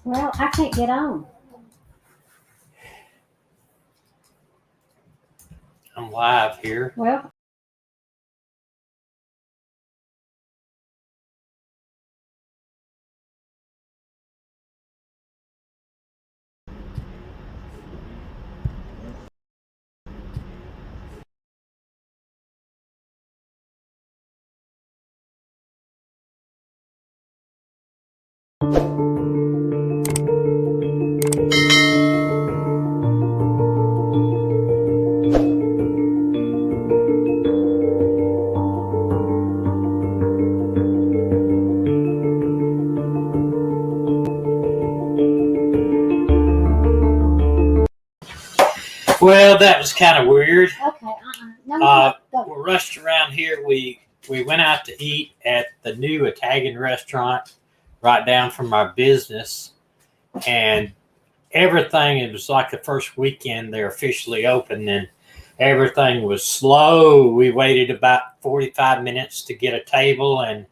Well, I can't get on. I'm live here. Well, Well, that was kind of weird. okay, no, go. We're rushed around here. We went out to eat at the new Italian restaurant right down from our business, and everything. It was like the first weekend they're officially open, and everything was slow. We waited about 45 minutes to get a table and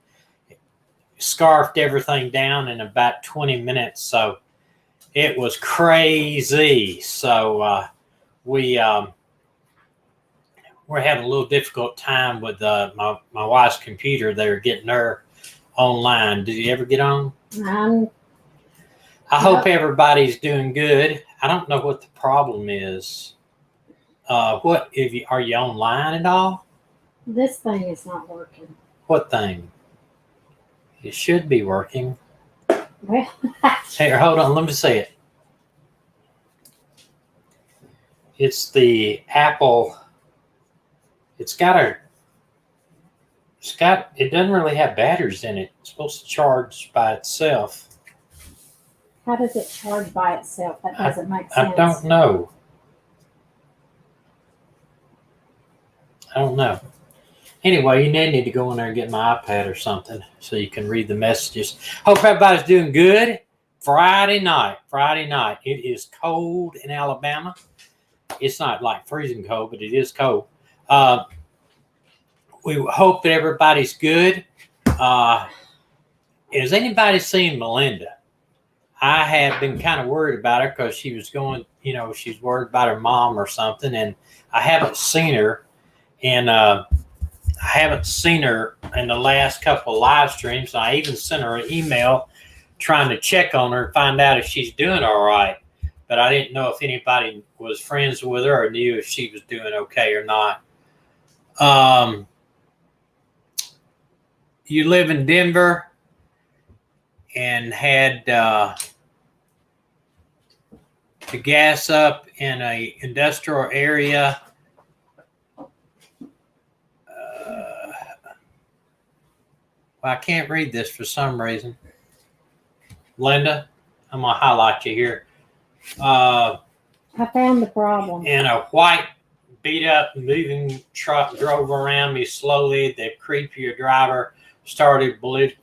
scarfed everything down in about 20 minutes. So it was crazy. So we're having a little difficult time with my wife's computer. They're getting her online. Did you ever get on? I hope everybody's doing good. I don't know what the problem is. Are you online at all? This thing is not working. What thing? It should be working. Well, Here, hold on. Let me see it. It's the Apple. It doesn't really have batteries in it. It's supposed to charge by itself. how does it charge by itself? That doesn't make sense. I don't know. Anyway, you need to go in there and get my iPad or something so you can read the messages. Hope everybody's doing good. Friday night. It is cold in Alabama. It's not like freezing cold, but it is cold. We hope that everybody's good. Has anybody seen Melinda? I have been kind of worried about her because she was going, she's worried about her mom or something, and I haven't seen her. And I haven't seen her in the last couple of live streams. I even sent her an email trying to check on her and find out if she's doing all right. But I didn't know if anybody was friends with her or knew if she was doing okay or not. You live in Denver and had the gas up in a industrial area. Well, I can't read this for some reason. Linda, I'm going to highlight you here. I found the problem. And a white beat-up moving truck drove around me slowly. The creepier driver started belating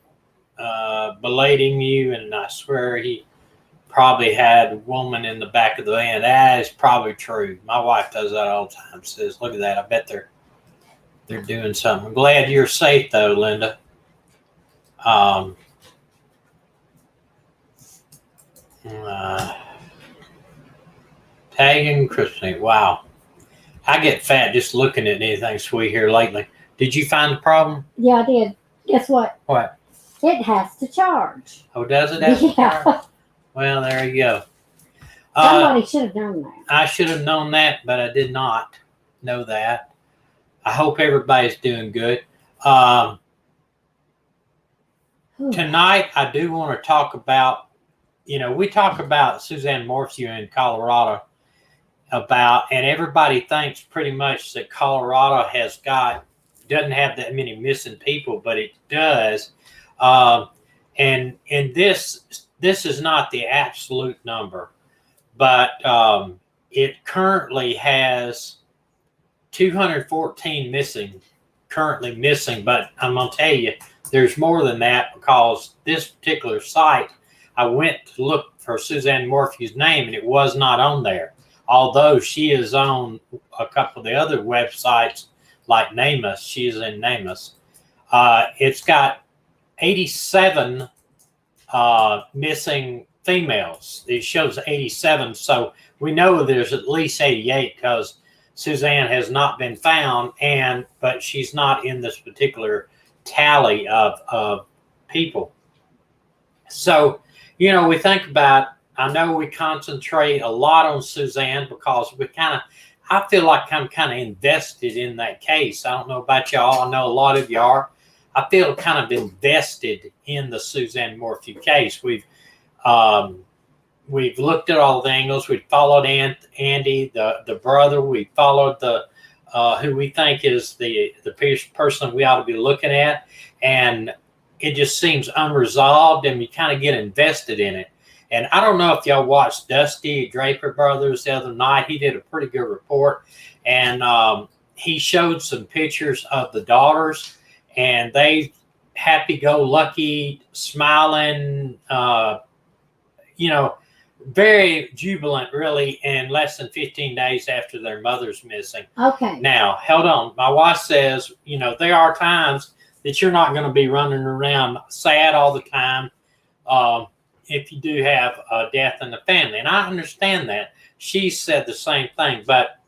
you, and I swear he probably had a woman in the back of the van. That is probably true. My wife does that all the time. Says, look at that. I bet they're doing something. I'm glad you're safe, though, Linda. Tagging Christmas. Wow. I get fat just looking at anything sweet here lately. Did you find the problem? Yeah, I did. Guess what? What? It has to charge. Oh, does it have to charge? Well, there you go. Somebody should have known that. I should have known that, but I did not know that. I hope everybody's doing good. Tonight, I do want to talk about, we talk about Suzanne Morphew in Colorado and everybody thinks pretty much that Colorado doesn't have that many missing people, but it does. And this is not the absolute number, but it currently has 214 currently missing. But I'm going to tell you, there's more than that, because this particular site, I went to look for Suzanne Morphew's name and it was not on there. Although she is on a couple of the other websites like NamUs, she is in NamUs. It's got 87 missing females. It shows 87, so we know there's at least 88 because Suzanne has not been found, but she's not in this particular tally of people. So, we think about, I know we concentrate a lot on Suzanne because I feel like I'm kind of invested in that case. I don't know about y'all. I know a lot of you are. I feel kind of invested in the Suzanne Morphew case. We've looked at all the angles. We followed Andy, the brother. We followed the who we think is the person we ought to be looking at, and it just seems unresolved, and we kind of get invested in it. And I don't know if y'all watched Dusty Draper Brothers the other night. He did a pretty good report, and he showed some pictures of the daughters, and they happy-go-lucky, smiling, very jubilant, really, in less than 15 days after their mother's missing. Okay. Now, hold on. My wife says, there are times that you're not going to be running around sad all the time if you do have a death in the family. And I understand that. She said the same thing, but...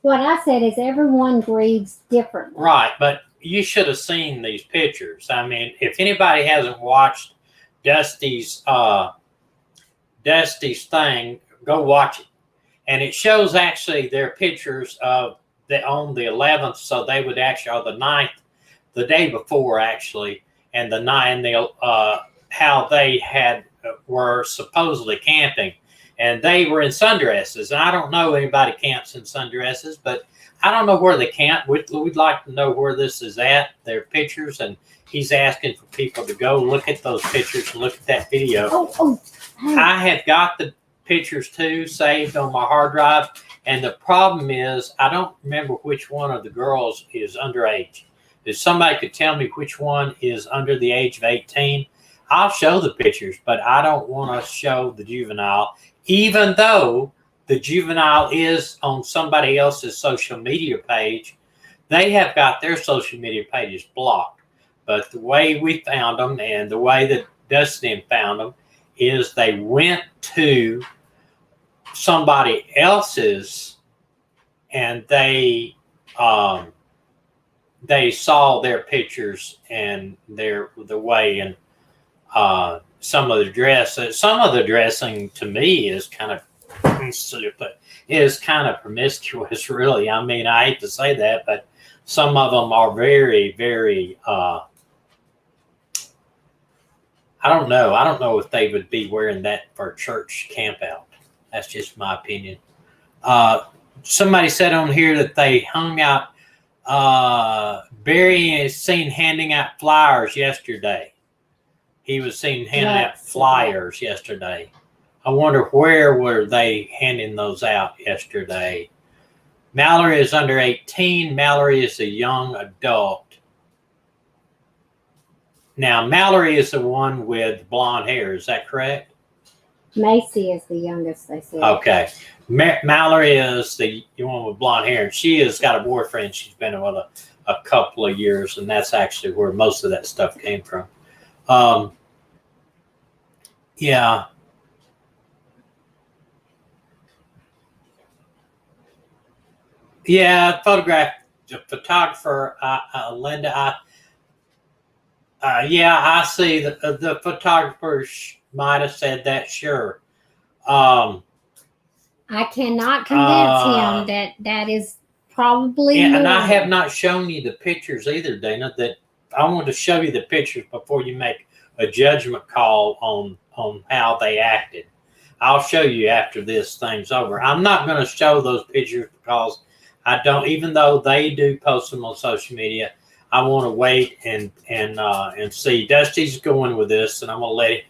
What I said is everyone grieves differently. Right, but you should have seen these pictures. I mean, if anybody hasn't watched Dusty's thing, go watch it. And it shows actually their pictures on the 11th, so they would actually, or the 9th, the day before actually, and the 9th, how they were supposedly camping. And they were in sundresses. And I don't know anybody camps in sundresses, but I don't know where they camp. We'd like to know where this is at, their pictures, and he's asking for people to go look at those pictures and look at that video. Hey. I have got the pictures too saved on my hard drive, and the problem is I don't remember which one of the girls is underage. If somebody could tell me which one is under the age of 18, I'll show the pictures, but I don't want to show the juvenile, even though the juvenile is on somebody else's social media page. They have got their social media pages blocked. But the way we found them and the way that Dustin found them is they went to somebody else's and they saw their pictures and the way and some of the dress. Some of the dressing to me is kind of promiscuous, really. I mean, I hate to say that, but some of them are very, very. I don't know. I don't know if they would be wearing that for a church camp out. That's just my opinion. Somebody said on here that they hung out. Barry is seen handing out flyers yesterday. He was seen handing out flyers yesterday. I wonder where were they handing those out yesterday. Mallory is under 18. Mallory is a young adult. Now, Mallory is the one with blonde hair. Is that correct? Macy is the youngest, they said. Okay. Mallory is the one with blonde hair. And she has got a boyfriend. She's been with a couple of years, and that's actually where most of that stuff came from. Yeah. Yeah, the photographer, Linda, I see the photographer might have said that, sure. I cannot convince him that is probably and more. I have not shown you the pictures either, Dana. That I want to show you the pictures before you make a judgment call on how they acted. I'll show you after this thing's over. I'm not going to show those pictures because I don't, even though they do post them on social media, I want to wait and see. Dusty's going with this, and I'm going to let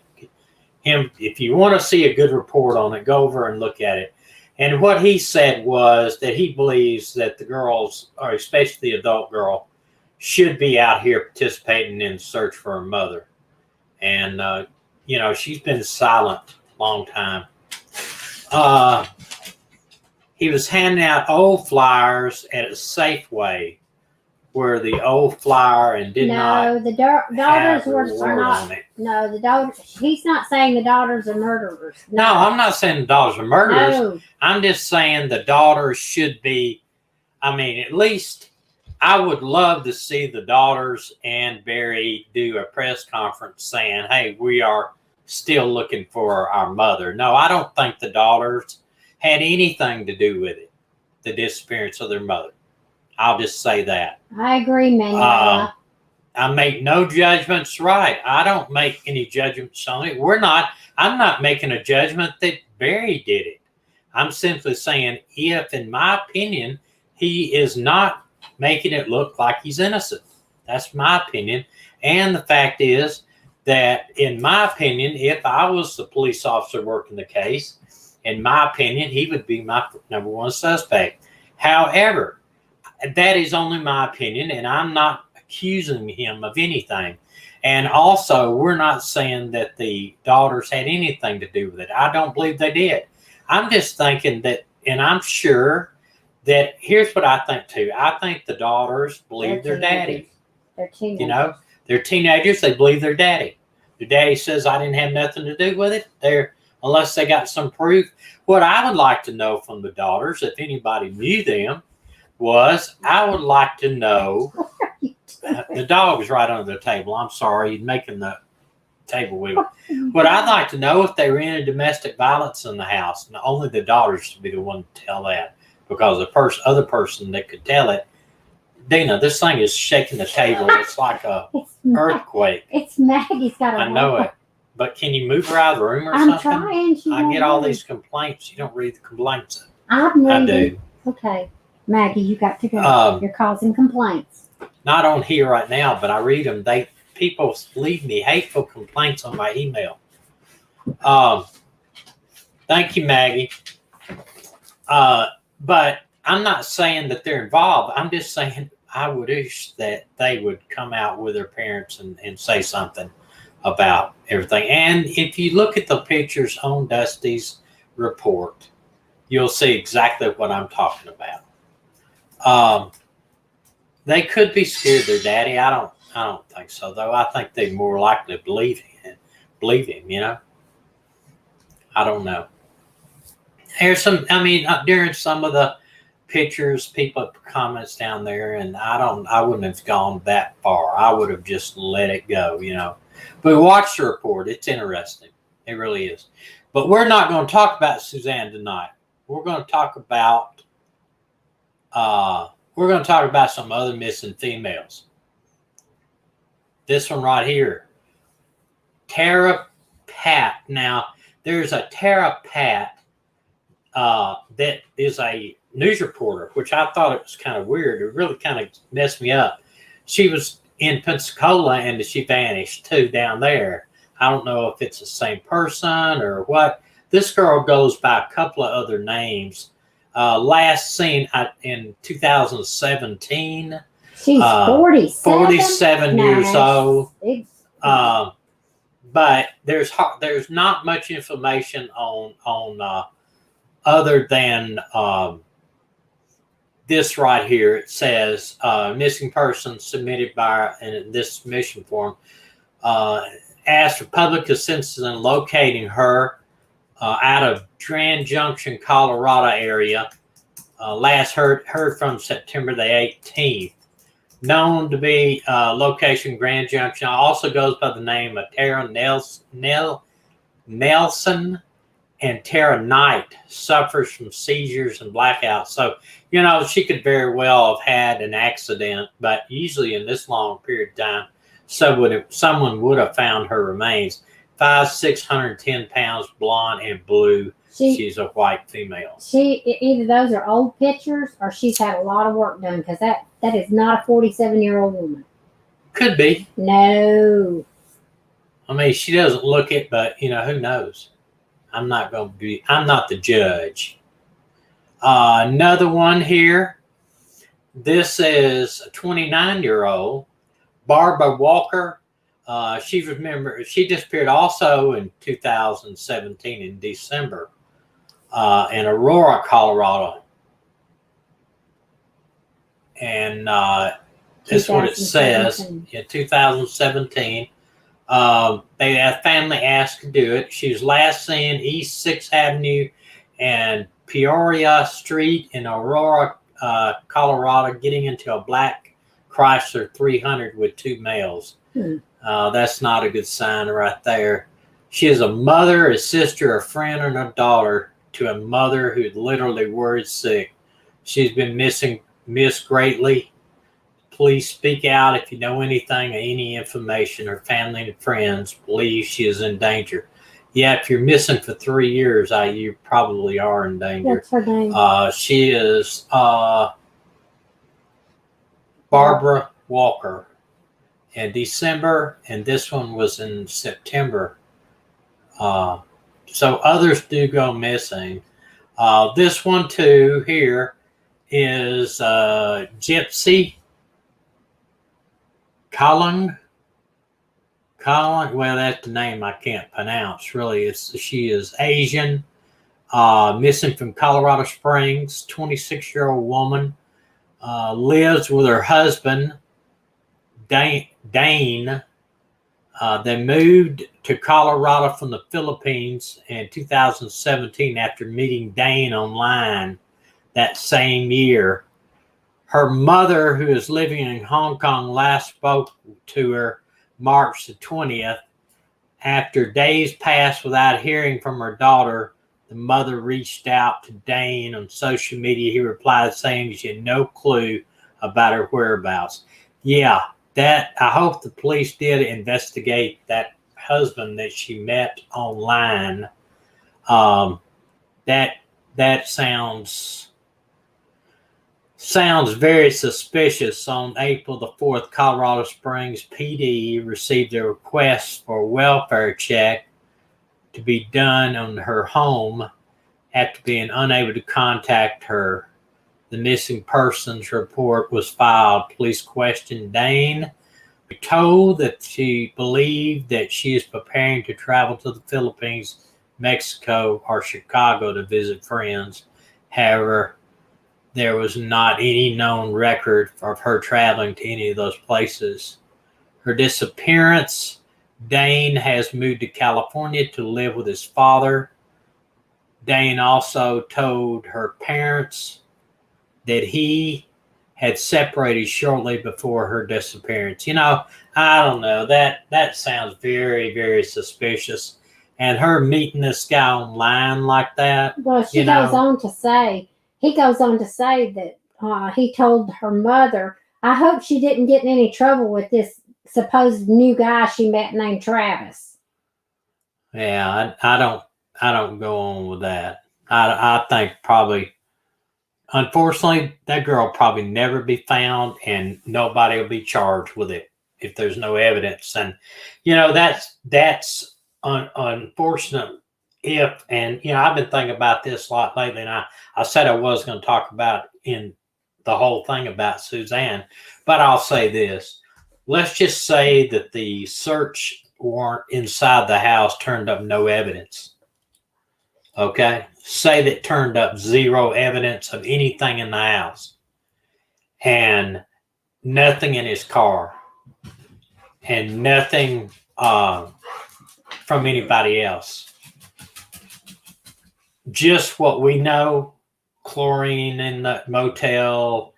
him, if you want to see a good report on it, go over and look at it. And what he said was that he believes that the girls, or especially the adult girl, should be out here participating in the search for her mother. And, she's been silent a long time. He was handing out old flyers at a Safeway were the old flyer and did not No, the daughters have a are word not. on it. No, the daughters. He's not saying the daughters are murderers. No, I'm not saying the daughters are murderers. No, I'm just saying the daughters should be. I mean, at least I would love to see the daughters and Barry do a press conference saying, "Hey, we are still looking for our mother." No, I don't think the daughters had anything to do with it, the disappearance of their mother. I'll just say that. I agree, Manuela. I make no judgments. Right? I don't make any judgments on it. I'm not making a judgment that Barry did it. I'm simply saying, if, in my opinion, he is not making it look like he's innocent. That's my opinion. And the fact is that, in my opinion, if I was the police officer working the case, in my opinion, he would be my number one suspect. However, that is only my opinion, and I'm not accusing him of anything. And also, we're not saying that the daughters had anything to do with it. I don't believe they did. I'm just thinking that, and I'm sure that, here's what I think too. I think the daughters believe their daddy. They're teenagers. You know, they're teenagers. They believe their daddy. Their daddy says, "I didn't have nothing to do with it." Unless they got some proof. What I would like to know from the daughters, if anybody knew them, was I would like to know. The dog is right under the table. I'm sorry, he's making the table wiggle. But I'd like to know if they were in a domestic violence in the house. And only the daughters should be the one to tell that, because the other person that could tell it. Dina, this thing is shaking the table. It's like a earthquake. It's Maggie's got a I know it. But can you move her out of the room or I'm something? trying. She I won't get all move. these complaints. You don't read the complaints. I'm I reading. do. Okay, Maggie, you got to go. You're causing complaints. Not on here right now, but I read them. People leave me hateful complaints on my email. Thank you, Maggie. But I'm not saying that they're involved. I'm just saying I would wish that they would come out with their parents and say something about everything. And if you look at the pictures on Dusty's report, you'll see exactly what I'm talking about. They could be scared of their daddy. I don't think so, though. I think they more likely believe him. You know. I don't know. Here's some. I mean, during some of the pictures, people put comments down there, and I wouldn't have gone that far. I would have just let it go, you know. But watch the report. It's interesting. It really is. But we're not going to talk about Suzanne tonight. We're going to talk about some other missing females. This one right here, Tara Pat. Now, there's a Tara Pat that is a news reporter, which I thought it was kind of weird. It really kind of messed me up. She was in Pensacola and she vanished too down there. I don't know if it's the same person or what. This girl goes by a couple of other names. Last seen in 2017. She's 47. 47 years old. It's, But there's not much information on other than this right here. It says missing person submitted by this submission form asked for public assistance in locating her out of Grand Junction, Colorado area. Last heard from September the 18th. Known to be location Grand Junction. Also goes by the name of Tara Nelson, and Tara Knight suffers from seizures and blackouts. So, you know, she could very well have had an accident, but usually in this long period of time, someone would have found her remains. 5'6", 110 pounds, blonde and blue. She's a white female. Either those are old pictures or she's had a lot of work done, because that is not a 47-year-old woman. Could be. No. I mean, she doesn't look it, but you know, who knows? I'm not the judge. Another one here. This is a 29-year-old, Barbara Walker. She disappeared also in 2017 in December in Aurora, Colorado. And This is what it says. 2017. In 2017, they had family asked to do it. She was last seen East 6th Avenue and Peoria Street in Aurora, Colorado, getting into a black Chrysler 300 with two males. That's not a good sign right there. She is a mother, a sister, a friend, and a daughter to a mother who literally worried sick. She's been missed greatly. Please speak out if you know anything or any information. Her family and friends believe she is in danger. Yeah, if you're missing for 3 years, you probably are in danger. What's her name? She is Barbara Walker. In December, and this one was in September. So others do go missing. This one too here is Gypsy Kallang. Well, that's the name I can't pronounce. Really, she is Asian, missing from Colorado Springs. 26-year-old woman, lives with her husband Dane. They moved to Colorado from the Philippines in 2017 after meeting Dane online that same year. Her mother, who is living in Hong Kong, last spoke to her March the 20th. After days passed without hearing from her daughter, the mother reached out to Dane on social media. He replied saying she had no clue about her whereabouts. Yeah, I hope the police did investigate that husband that she met online. That sounds very suspicious. On April the 4th, Colorado Springs PD received a request for a welfare check to be done on her home after being unable to contact her. The missing persons report was filed. Police questioned Dane. We told that she believed that she is preparing to travel to the Philippines, Mexico, or Chicago to visit friends. However, there was not any known record of her traveling to any of those places. Her disappearance, Dane has moved to California to live with his father. Dane also told her parents that he had separated shortly before her disappearance. I don't know. That sounds very, very suspicious. And her meeting this guy online like that. Well, he goes on to say that he told her mother, I hope she didn't get in any trouble with this supposed new guy she met named Travis. Yeah, I don't go on with that. I think probably, unfortunately, that girl will probably never be found, and nobody will be charged with it if there's no evidence. And that's unfortunate. I've been thinking about this a lot lately, and I said I was going to talk about in the whole thing about Suzanne, but I'll say this. Let's just say that the search warrant inside the house turned up no evidence. Okay? Say that turned up zero evidence of anything in the house and nothing in his car and nothing from anybody else. Just what we know, chlorine in the motel,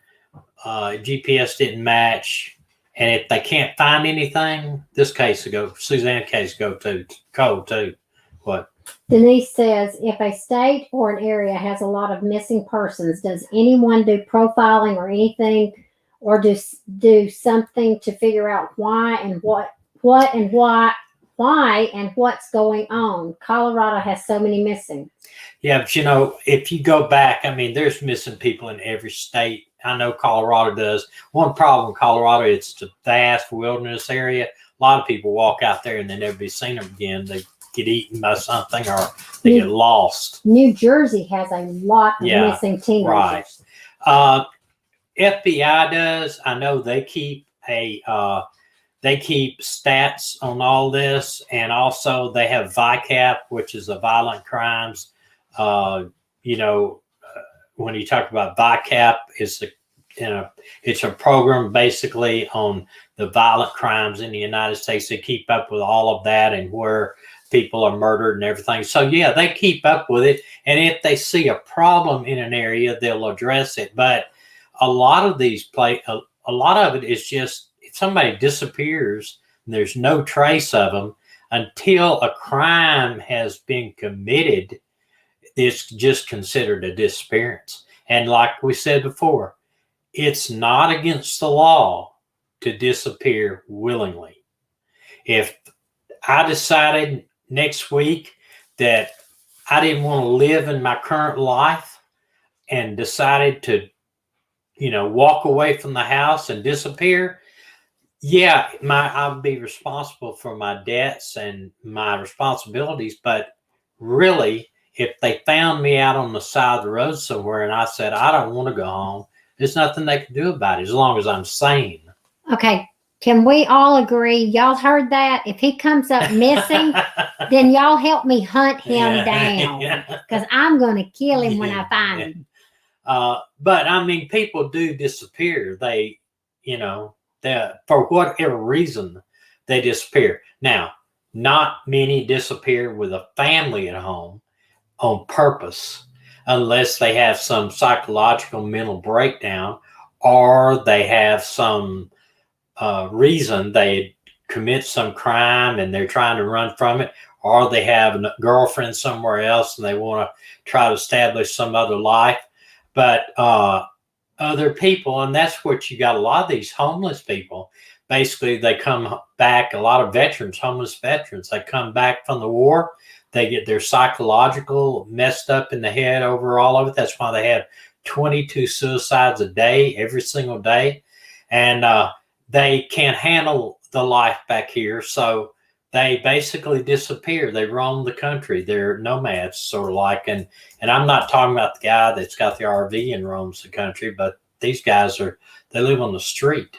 GPS didn't match. And if they can't find anything, this case will go, Suzanne case go to cold too. What? Denise says, if a state or an area has a lot of missing persons, does anyone do profiling or anything, or do something to figure out why and what's going on? Colorado has so many missing. Yeah, but if you go back, there's missing people in every state. I know Colorado does. One problem in Colorado, it's the vast wilderness area. A lot of people walk out there and they never be seen them again. They get eaten by something or they get lost. New Jersey has a lot of missing teenagers. Right. FBI does. I know they keep stats on all this, and also they have VICAP, which is a violent crimes. When you talk about VICAP, it's the it's a program basically on the violent crimes in the United States. They keep up with all of that and where people are murdered and everything. So yeah, they keep up with it. And if they see a problem in an area, they'll address it. But a lot of these a lot of it is just if somebody disappears and there's no trace of them until a crime has been committed, it's just considered a disappearance. And like we said before, it's not against the law to disappear willingly. If I decided next week that I didn't want to live in my current life and decided to, walk away from the house and disappear, yeah, I'll be responsible for my debts and my responsibilities. But really, if they found me out on the side of the road somewhere and I said, I don't want to go home, there's nothing they can do about it as long as I'm sane. Okay. Can we all agree? Y'all heard that? If he comes up missing, then y'all help me hunt him down because I'm going to kill him when I find him. But I mean, people do disappear. They, for whatever reason, they disappear. Now, not many disappear with a family at home on purpose, unless they have some psychological mental breakdown or they have some reason they commit some crime and they're trying to run from it, or they have a girlfriend somewhere else and they want to try to establish some other life. But other people, and that's what you got, a lot of these homeless people, basically they come back, a lot of veterans, homeless veterans, they come back from the war, they get their psychological messed up in the head over all of it. That's why they have 22 suicides a day, every single day. And they can't handle the life back here. So they basically disappear. They roam the country. They're nomads, sort of like. And I'm not talking about the guy that's got the RV and roams the country, but these guys they live on the street.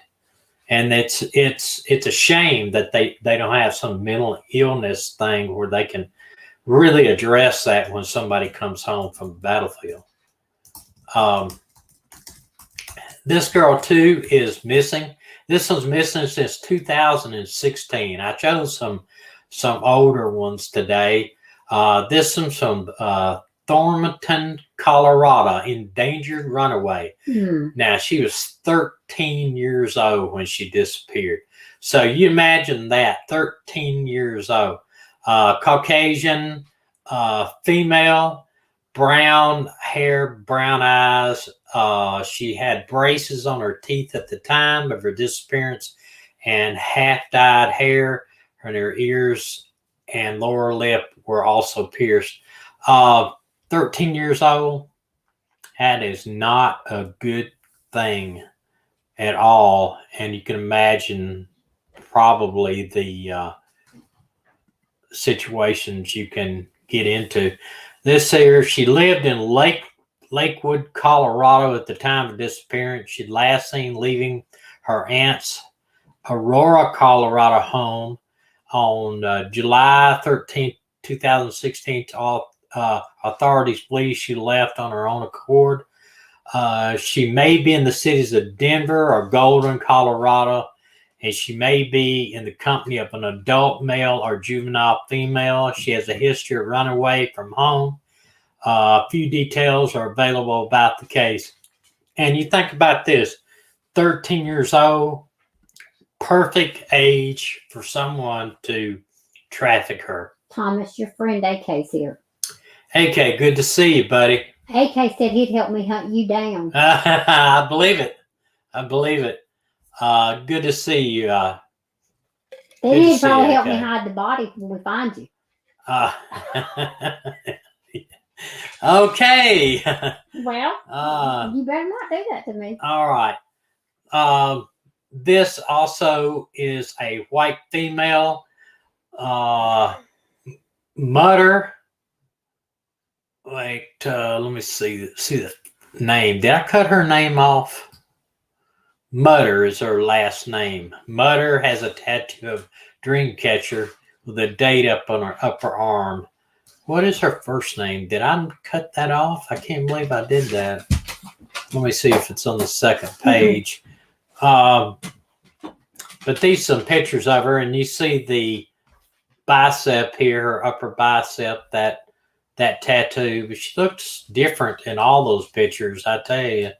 And it's a shame that they don't have some mental illness thing where they can really address that when somebody comes home from the battlefield. This girl too is missing. This one's missing since 2016. I chose some older ones today. This one's from Thornton, Colorado, endangered runaway. Now, she was 13 years old when she disappeared. So you imagine that, 13 years old. Caucasian, female, brown hair, brown eyes. She had braces on her teeth at the time of her disappearance and half-dyed hair, and her ears and lower lip were also pierced. 13 years old, that is not a good thing at all. And you can imagine probably the situations you can get into. This here, she lived in Lakewood, Colorado at the time of disappearance. She'd last seen leaving her aunt's Aurora, Colorado home on July 13th, 2016. Authorities believe she left on her own accord. She may be in the cities of Denver or Golden, Colorado, and she may be in the company of an adult male or juvenile female. She has a history of running away from home. A few details are available about the case. And you think about this, 13 years old, perfect age for someone to traffic her. Thomas, your friend AK's here. AK, good to see you, buddy. AK said he'd help me hunt you down. I believe it. Good to see you. Then he'd probably help me hide the body when we find you. Okay. Well, you better not do that to me. All right. This also is a white female. Mutter. Wait, let me see the name. Did I cut her name off? Mutter is her last name. Mutter has a tattoo of Dreamcatcher with a date up on her upper arm. What is her first name? Did I cut that off? I can't believe I did that. Let me see if it's on the second page. But these some pictures of her, and you see the bicep here, her upper bicep, that tattoo. But she looks different in all those pictures. I tell you,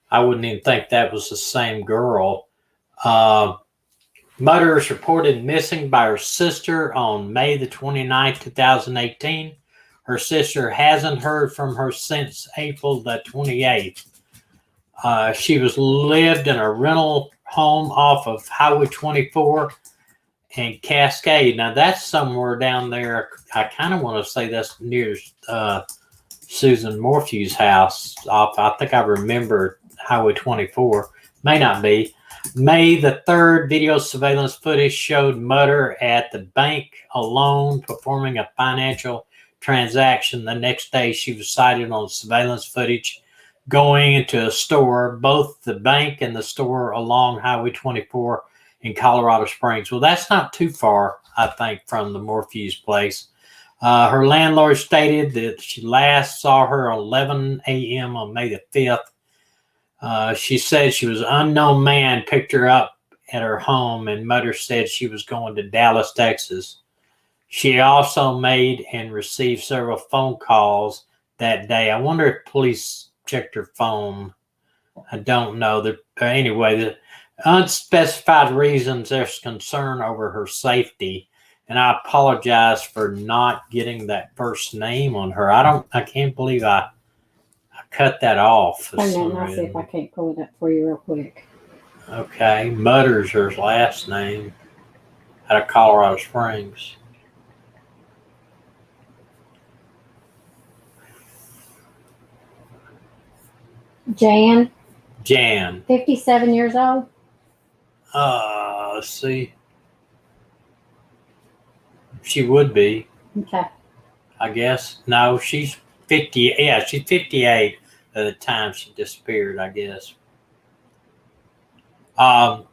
I wouldn't even think that was the same girl. Mutter is reported missing by her sister on May the 29th, 2018. Her sister hasn't heard from her since April the 28th. She was lived in a rental home off of Highway 24 and Cascade. Now that's somewhere down there. I kind of want to say that's near Susan Morphew's house. I think I remember Highway 24. May not be. May the 3rd, video surveillance footage showed Mutter at the bank alone performing a financial transaction. The next day, she was sighted on surveillance footage going into a store, both the bank and the store along Highway 24 in Colorado Springs. Well, that's not too far, I think, from the Morphew's place. Her landlord stated that she last saw her at 11 a.m. on May the 5th. She said she was an unknown man picked her up at her home, and Mutter said she was going to Dallas, Texas. She also made and received several phone calls that day. I wonder if police checked her phone. I don't know. Anyway, the unspecified reasons, there's concern over her safety. And I apologize for not getting that first name on her. I can't believe I cut that off. I'll see if I can't pull it up for you real quick. Okay. Mutter's her last name out of Colorado Springs. Jan, 57 years old. Let's see. She would be. Okay. I guess. No, she's 50. Yeah, she's 58 at the time she disappeared, I guess. I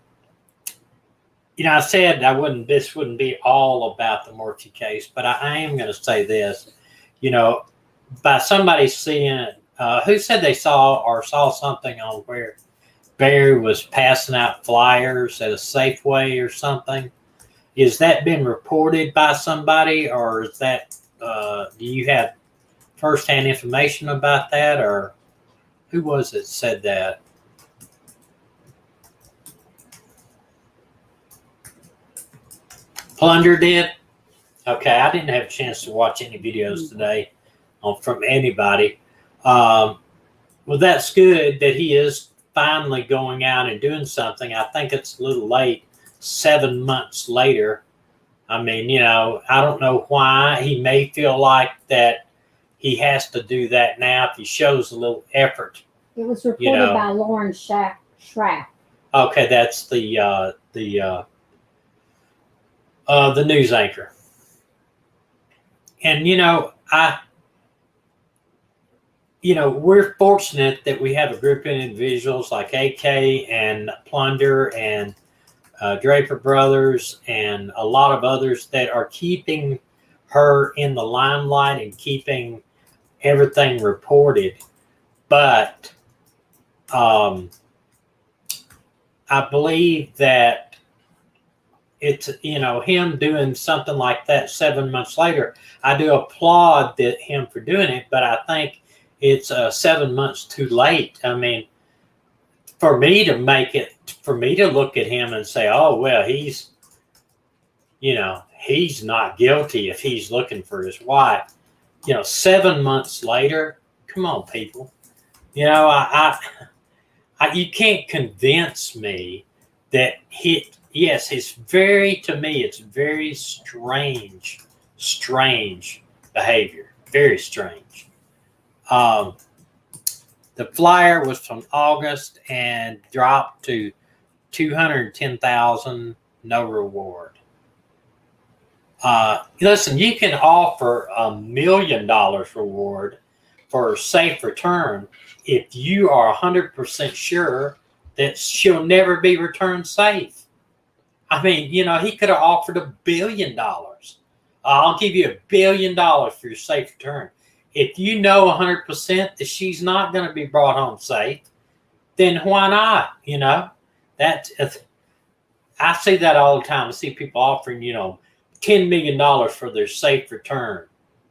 said this wouldn't be all about the Morphew case, but I am going to say this. By somebody seeing it, who said they saw something on where Barry was passing out flyers at a Safeway or something? Is that been reported by somebody, or is that do you have firsthand information about that, or who was it said that? Plunder did? Okay, I didn't have a chance to watch any videos today from anybody. Well, that's good that he is finally going out and doing something. I think it's a little late, 7 months later. I mean, I don't know why. He may feel like that he has to do that now if he shows a little effort. It was reported by Lauren Schrapp. Okay, that's the news anchor. And, we're fortunate that we have a group of individuals like AK and Plunder and Draper Brothers and a lot of others that are keeping her in the limelight and keeping everything reported. But I believe that it's, him doing something like that 7 months later. I do applaud him for doing it, but I think it's 7 months too late. I mean, for me to look at him and say, oh, well, he's not guilty if he's looking for his wife. 7 months later, come on, people. You can't convince me that it's very strange behavior. Very strange. The flyer was from August and dropped to $210,000, no reward. Listen, you can offer $1 million reward for a safe return if you are 100% sure that she'll never be returned safe. I mean, he could have offered $1 billion. I'll give you $1 billion for your safe return. if you know 100% that she's not going to be brought home safe, then why not? You know, that's I see that all the time. I see people offering, $10 million for their safe return.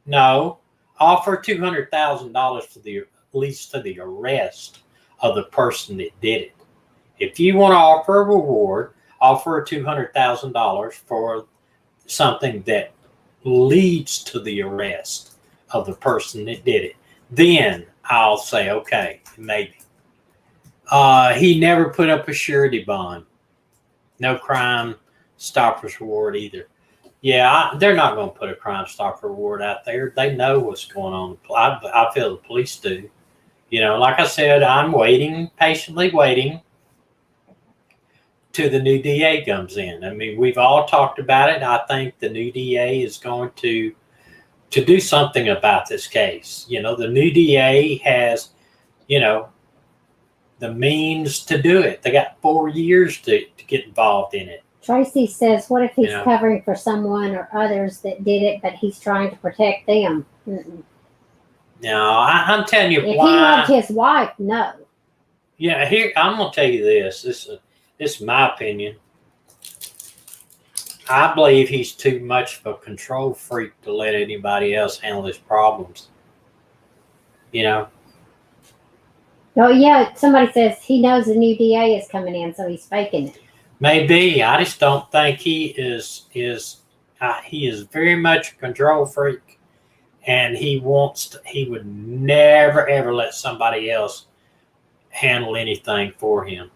No, offer $200,000 for the at least to the arrest of the person that did it. If you want to offer a reward, offer $200,000 for something that leads to the arrest of the person that did it. Then I'll say, okay, maybe. He never put up a surety bond. No Crime Stoppers reward either. Yeah, they're not going to put a Crime Stopper reward out there. They know what's going on. I feel the police do. Like I said, I'm waiting, patiently waiting till the new DA comes in. I mean, we've all talked about it. I think the new DA is going to do something about this case. The new DA has, the means to do it. They got 4 years to get involved in it. Tracy says, what if he's covering for someone or others that did it, but he's trying to protect them? Mm-mm. No, I'm telling you if why. He loved his wife, no. Yeah, here, I'm going to tell you this. This is my opinion. I believe he's too much of a control freak to let anybody else handle his problems. Oh, yeah, somebody says he knows the new DA is coming in, so he's faking it. Maybe. I just don't think he is very much a control freak, and he would never ever let somebody else handle anything for him.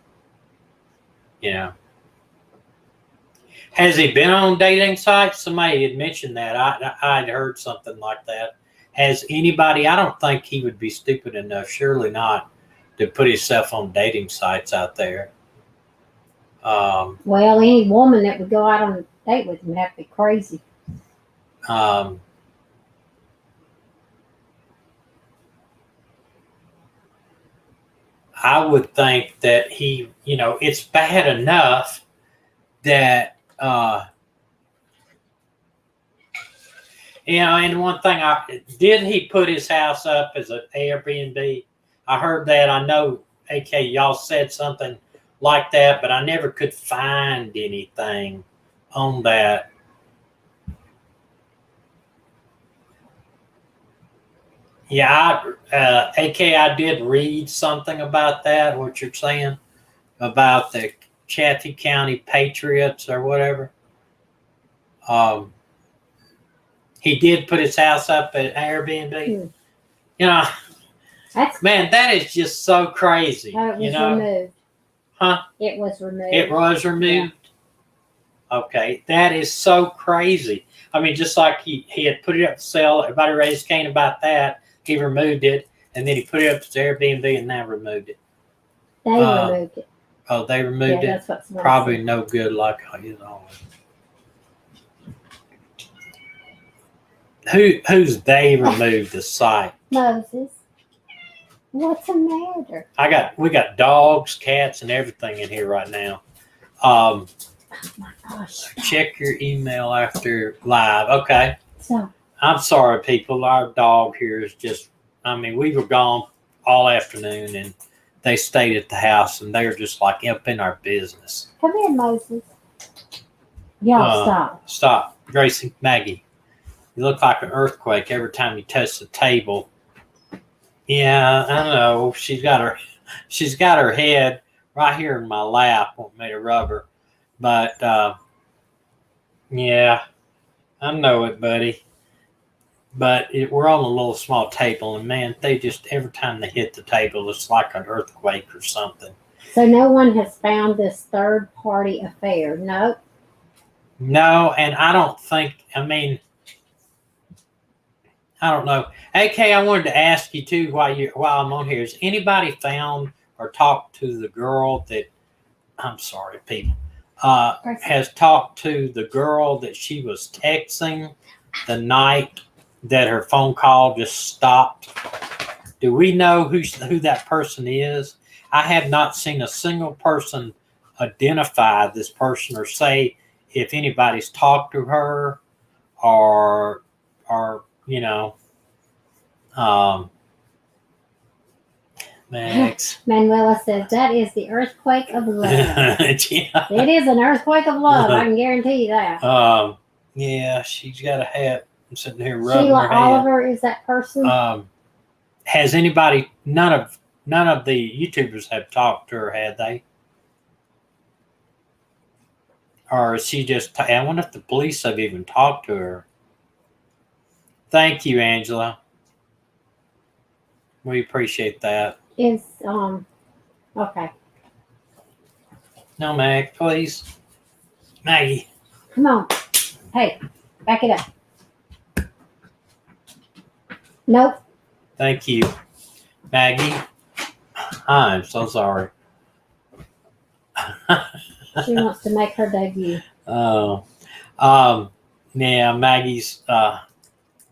Has he been on dating sites? Somebody had mentioned that. I'd heard something like that. Has anybody? I don't think he would be stupid enough, surely not, to put himself on dating sites out there. Well, any woman that would go out on a date with him would have to be crazy. I would think that he, it's bad enough that, and one thing, did he put his house up as an Airbnb? I heard that. I know, AK, y'all said something like that, but I never could find anything on that. Yeah, AK, I did read something about that, what you're saying, about the Chaffee County Patriots or whatever. He did put his house up at Airbnb. Man, that is just so crazy. It was removed. Huh? It was removed. It was removed? Yeah. Okay. That is so crazy. I mean, just like he had put it up for sale. Everybody raised Cain about that. He removed it. And then he put it up to Airbnb and now removed it. They removed it. Oh, they removed it? That's what's probably no good like Who's they removed the site? Moses. What's the matter? We got dogs, cats, and everything in here right now. Oh my gosh. Check your email after live. Okay. So I'm sorry, people. Our dog here is just, we were gone all afternoon and they stayed at the house and they're just like up in our business. Come here, Moses. Y'all stop. Stop. Gracie, Maggie, you look like an earthquake every time you touch the table. Yeah, I know. She's got her head right here in my lap. Want me to rub her. But, yeah, I know it, buddy. But we're on a little small table, and man, they just, every time they hit the table, it's like an earthquake or something. So no one has found this third-party affair? Nope. No, and I don't think, I don't know. AK, I wanted to ask you too while I'm on here. Has anybody found or talked to the girl that, I'm sorry, people, has talked to the girl that she was texting the night that her phone call just stopped? Do we know who that person is? I have not seen a single person identify this person or say if anybody's talked to her or Max. Manuela says that is the earthquake of love. Yeah. It is an earthquake of love. I can guarantee you that. Yeah, she's got a hat. I'm sitting here rubbing Sheila her head. Oliver is that person. Has anybody? None of the YouTubers have talked to her, had they? Or is she just? I wonder if the police have even talked to her. Thank you, Angela. We appreciate that. Is okay. No, Mag, please. Maggie. Come on. Hey, back it up. Nope. Thank you, Maggie. I'm so sorry. She wants to make her debut. Oh, yeah, Maggie's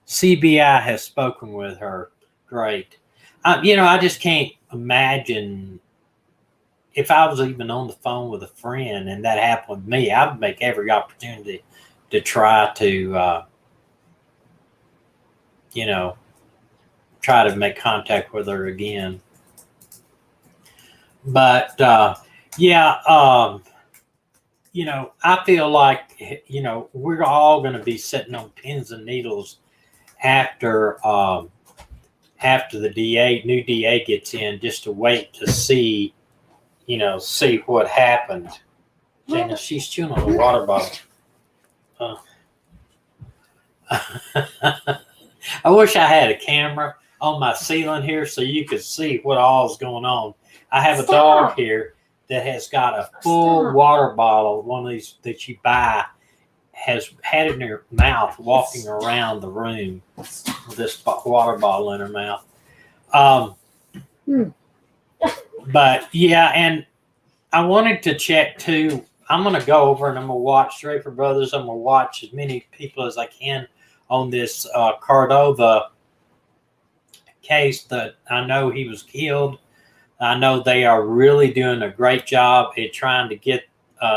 CBI has spoken with her. Great. I just can't imagine if I was even on the phone with a friend and that happened with me. I would make every opportunity to try to, try to make contact with her again. But I feel like we're all going to be sitting on pins and needles after the new DA gets in, just to wait to see what happened. Jana, she's chewing on a water bottle. I wish I had a camera on my ceiling here so you could see what all's going on. I have a dog here that has got a full water bottle, one of these that you buy, has had it in her mouth walking around the room with this water bottle in her mouth. But yeah, and I wanted to check too. I'm going to go over and I'm going to watch Draper Brothers. I'm going to watch as many people as I can on this Cordova case that I know he was killed. I know they are really doing a great job at trying to get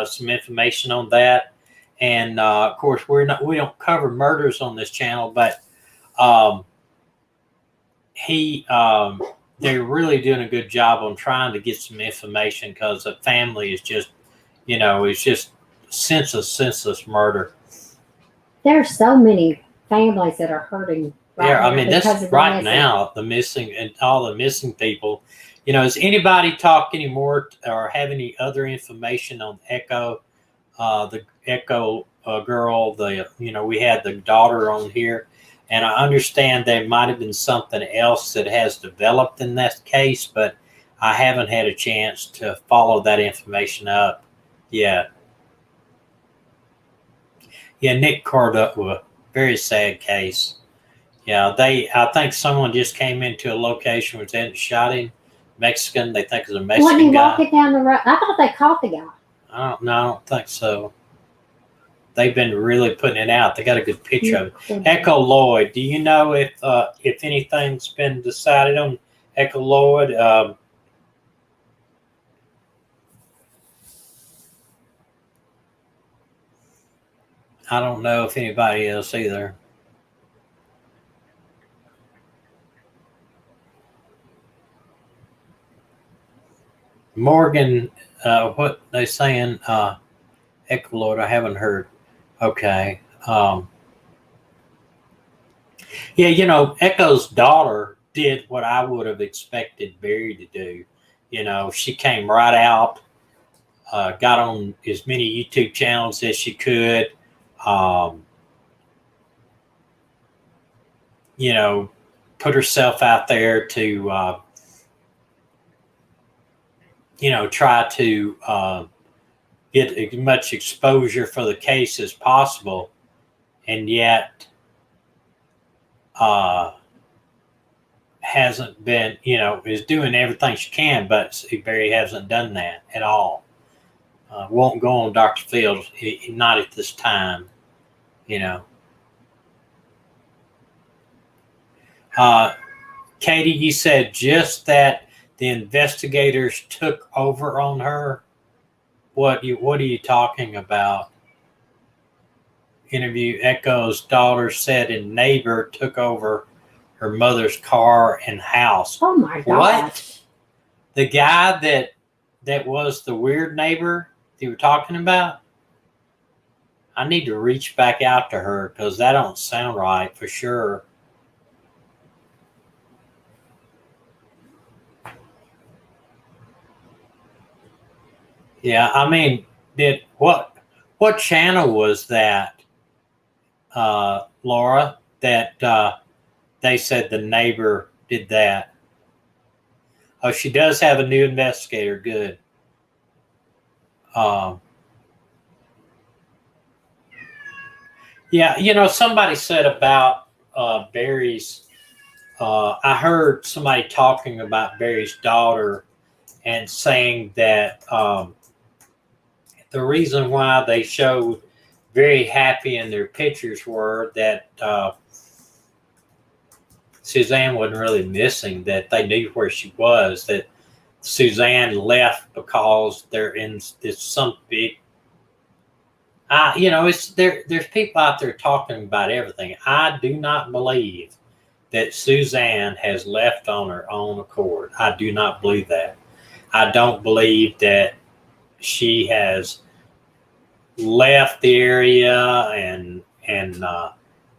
some information on that. And of course, we don't cover murders on this channel, but they're really doing a good job on trying to get some information, because the family is just, it's just senseless murder. There are so many families that are hurting. That's right now, the missing and all the missing people. Does anybody talk anymore or have any other information on Echo, the Echo girl? We had the daughter on here, and I understand there might have been something else that has developed in that case, but I haven't had a chance to follow that information up yet. Yeah, Nick Cordova, very sad case. Yeah, I think someone just came into a location which hadn't shot him. Mexican, they think is a Mexican Wasn't he guy. walking down the road? I thought they caught the guy. I don't think so. They've been really putting it out. They got a good picture of it. Echo Lloyd. Do you know if anything's been decided on Echo Lloyd? I don't know if anybody else either. Morgan, what they saying? Echo Lloyd, I haven't heard. Okay. Echo's daughter did what I would have expected Barry to do. She came right out, got on as many YouTube channels as she could. Put herself out there to, try to get as much exposure for the case as possible, and yet hasn't been, is doing everything she can, but Barry hasn't done that at all. Won't go on Dr. Phil, not at this time, Katie, you said just that the investigators took over on her. What are you talking about? Interview Echo's daughter said a neighbor took over her mother's car and house. Oh my What? gosh. The guy that was the weird neighbor you were talking about? I need to reach back out to her because that don't sound right for sure. Yeah, I mean, what channel was that, Laura? That they said the neighbor did that. Oh, she does have a new investigator. Good. Um, yeah, somebody said about Barry's. I heard somebody talking about Barry's daughter and saying that the reason why they showed very happy in their pictures were that Suzanne wasn't really missing, that they knew where she was, that Suzanne left because they're in this some big it's there's people out there talking about everything. I do not believe that Suzanne has left on her own accord. I do not believe that. I don't believe that she has left the area and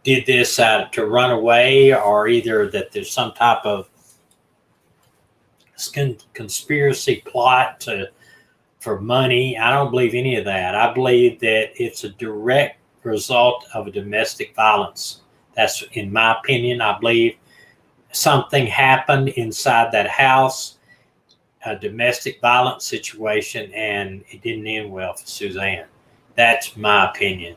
did this to run away, or either that there's some type of conspiracy plot for money. I don't believe any of that. I believe that it's a direct result of a domestic violence. That's in my opinion. I believe something happened inside that house, a domestic violence situation, and it didn't end well for Suzanne. That's my opinion.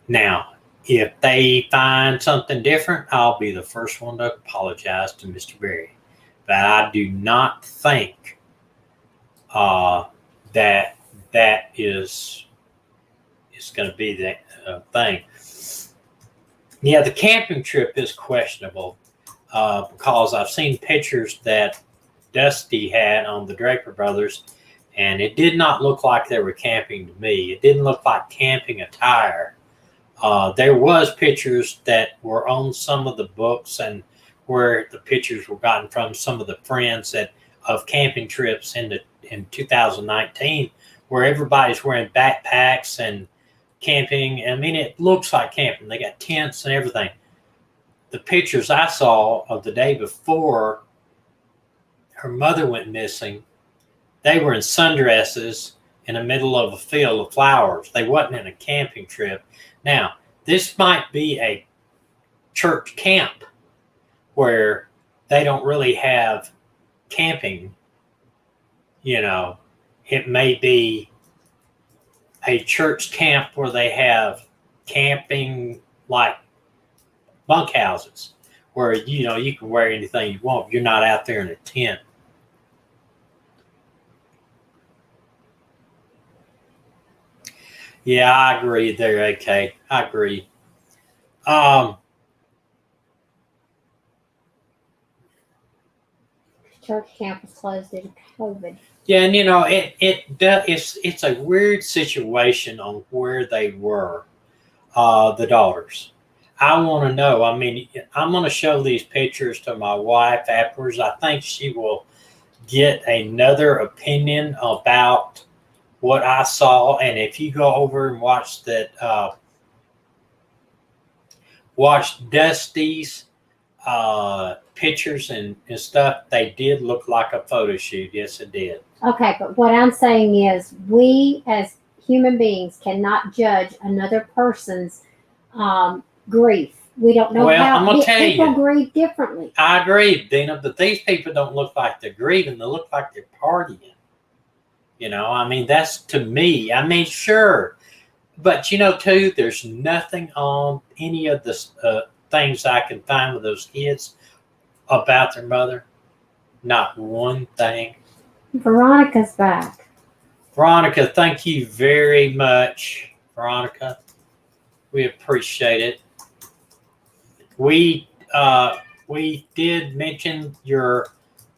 Now, if they find something different, I'll be the first one to apologize to Mr. Berry. But I do not think that is going to be the thing. Yeah, the camping trip is questionable because I've seen pictures that Dusty had on the Draper Brothers, and it did not look like they were camping to me. It didn't look like camping attire. There was pictures that were on some of the books and where the pictures were gotten from some of the friends of camping trips in 2019, where everybody's wearing backpacks and camping. I mean, it looks like camping. They got tents and everything. The pictures I saw of the day before her mother went missing, they were in sundresses in the middle of a field of flowers. They wasn't in a camping trip. Now, this might be a church camp where they don't really have camping. It may be a church camp where they have camping like bunkhouses where, you can wear anything you want. You're not out there in a tent. Yeah, I agree there, AK. I agree. Church camp was closed due to COVID. Yeah, and it's a weird situation on where they were, the daughters. I want to know. I mean, I'm going to show these pictures to my wife afterwards. I think she will get another opinion about what I saw. And if you go over and watch Dusty's pictures and stuff, they did look like a photo shoot. Yes, it did. Okay, but what I'm saying is we as human beings cannot judge another person's grief. We don't know how people grieve differently. I agree, Dina, but these people don't look like they're grieving. They look like they're partying. I mean, that's to me. I mean, sure. But, too, there's nothing on any of the things I can find with those kids about their mother. Not one thing. Veronica's back. Veronica, thank you very much, Veronica. We appreciate it. We did mention your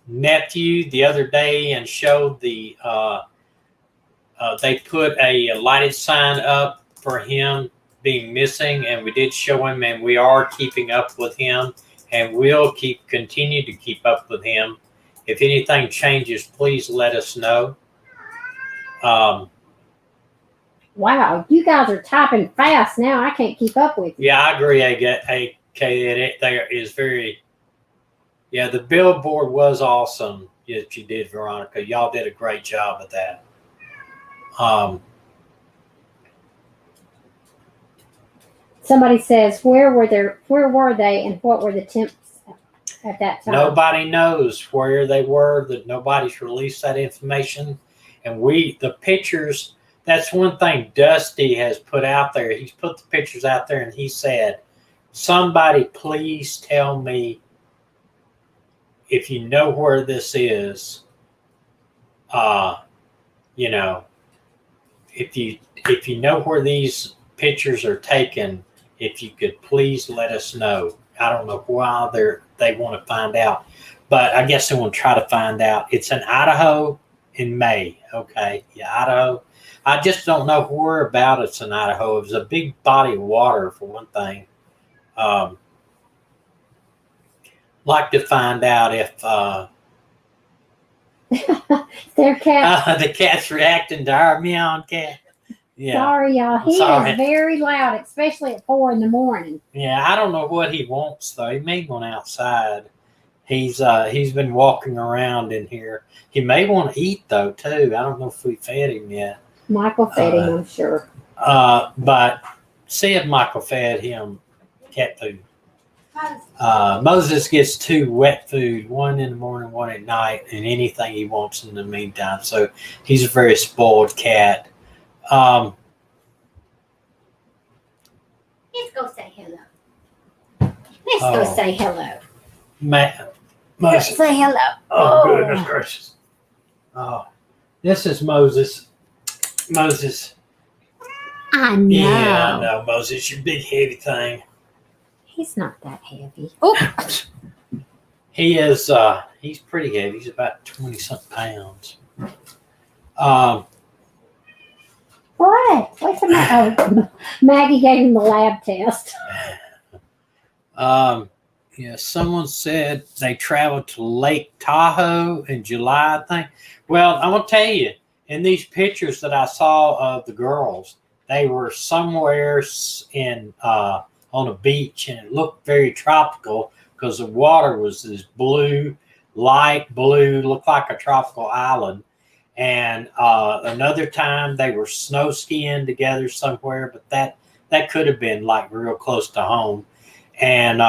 nephew the other day and showed they put a lighted sign up for him being missing, and we did show him, and we are keeping up with him and we'll continue to keep up with him. If anything changes, please let us know. Wow, you guys are typing fast now. I can't keep up with you. Yeah, I agree. AK, there is very. Yeah, the billboard was awesome that you did, Veronica. Y'all did a great job at that. Somebody says, where were they, and what were the temps at that time? Nobody knows where they were. That nobody's released that information, and the pictures. That's one thing Dusty has put out there. He's put the pictures out there, and he said, "Somebody, please tell me if you know where this is. You know, if you know where these pictures are taken, if you could please let us know." I don't know why they want to find out, but I guess they want to try to find out. It's in Idaho in May. Okay, yeah, Idaho. I just don't know where about it's in Idaho. It was a big body of water for one thing. Like to find out if Their cat. the cat's reacting to our meowing cat. Yeah. Sorry, y'all. He is very loud, especially at 4 a.m. Yeah, I don't know what he wants though. He may go outside. He's been walking around in here. He may want to eat though too. I don't know if we fed him yet. Michael fed him, I'm sure. But see if Michael fed him cat food. Moses gets 2 wet food, one in the morning, one at night, and anything he wants in the meantime. So he's a very spoiled cat. Let's go say hello. Let's go say hello. Moses. Let's say hello. Oh, goodness gracious. Oh, this is Moses. Moses. I know. Yeah, I know, Moses. You big heavy thing. He's not that heavy. Oh. He is. He's pretty heavy. He's about 20-something pounds. What? What's the matter? Oh, Maggie gave him the lab test. Yeah, someone said they traveled to Lake Tahoe in July, I think. Well, I'm gonna tell you, in these pictures that I saw of the girls, they were somewhere in on a beach, and it looked very tropical because the water was this blue, light blue, looked like a tropical island. And another time they were snow skiing together somewhere, but that could have been like real close to home. And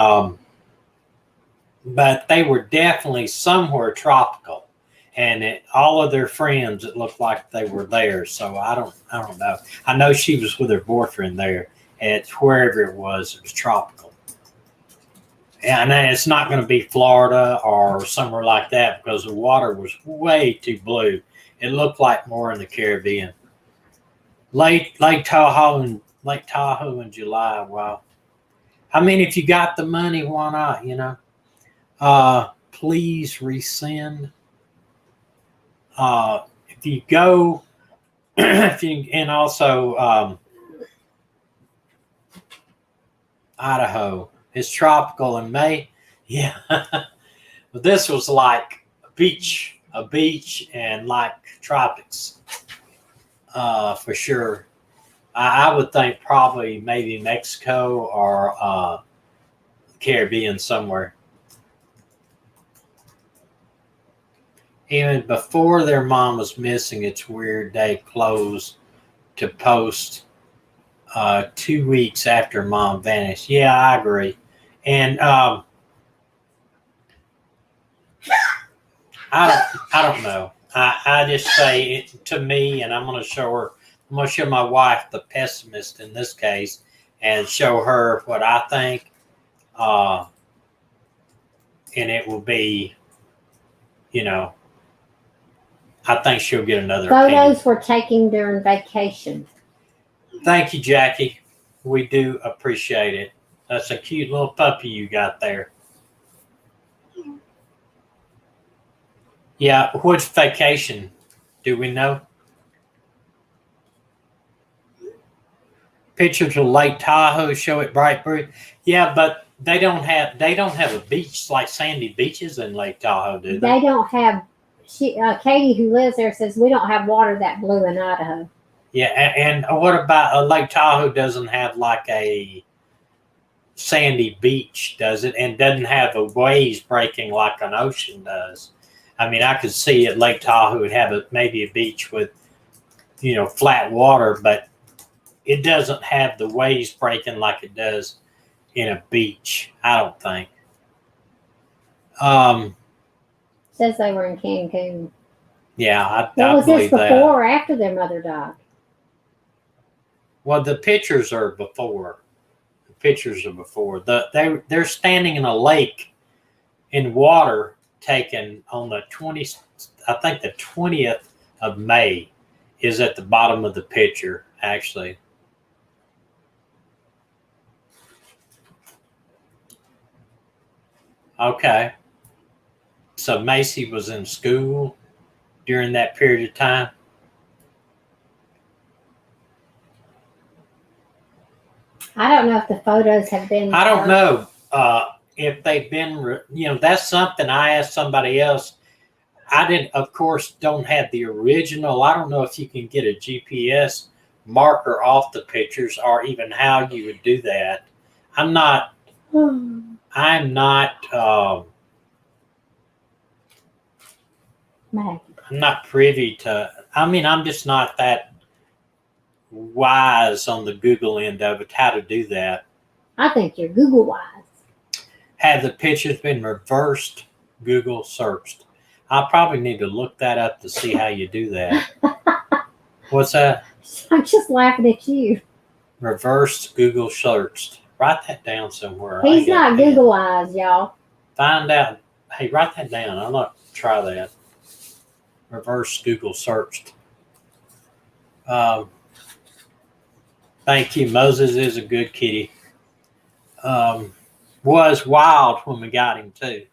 but they were definitely somewhere tropical, and all of their friends, it looked like they were there. So I don't know. I know she was with her boyfriend there at wherever it was tropical. And it's not going to be Florida or somewhere like that because the water was way too blue. It looked like more in the Caribbean. Lake Tahoe in July. Wow. I mean, if you got the money, why not? You know. Please resend. If you go, and also Idaho. It's tropical in May. Yeah. But this was like a beach and like tropics. For sure. I would think probably maybe Mexico or Caribbean somewhere. Even before their mom was missing, it's weird they closed to post 2 weeks after mom vanished. Yeah, I agree. And I don't know. I just say it to me, and I'm going to show my wife, the pessimist in this case, and show her what I think. And it will be, you know, I think she'll get another Photos opinion. were taken during vacation. Thank you, Jackie. We do appreciate it. That's a cute little puppy you got there. Yeah, which vacation? Do we know? Pictures of Lake Tahoe show it bright blue. Yeah, but They don't have a beach like sandy beaches in Lake Tahoe, do they? They don't have. Katie, who lives there, says we don't have water that blue in Idaho. Yeah, and what about Lake Tahoe? Doesn't have like a sandy beach, does it? And doesn't have the waves breaking like an ocean does. I mean, I could see at Lake Tahoe would have maybe a beach with, flat water, but it doesn't have the waves breaking like it does in a beach, I don't think. Says they were in Cancun. Yeah, I was believe this that. before or after their mother died? Well, the pictures are before. The pictures are before. They're standing in a lake in water taken on the 20th, I think the 20th of May is at the bottom of the picture, actually. Okay. So Macy was in school during that period of time? I don't know if the photos have been. I don't know if they've been, that's something I asked somebody else. I didn't, of course, don't have the original. I don't know if you can get a GPS marker off the pictures or even how you would do that. I'm not privy to, I'm just not that wise on the Google end of it, how to do that. I think you're Google wise. Have the pictures been reversed Google searched? I probably need to look that up to see how you do that. What's that? I'm just laughing at you. Reversed Google searched. Write that down somewhere. He's not Google wise, y'all. Find out. Hey, write that down. I'm not try that. Reverse Google searched. Thank you. Moses is a good kitty. Was wild when we got him too.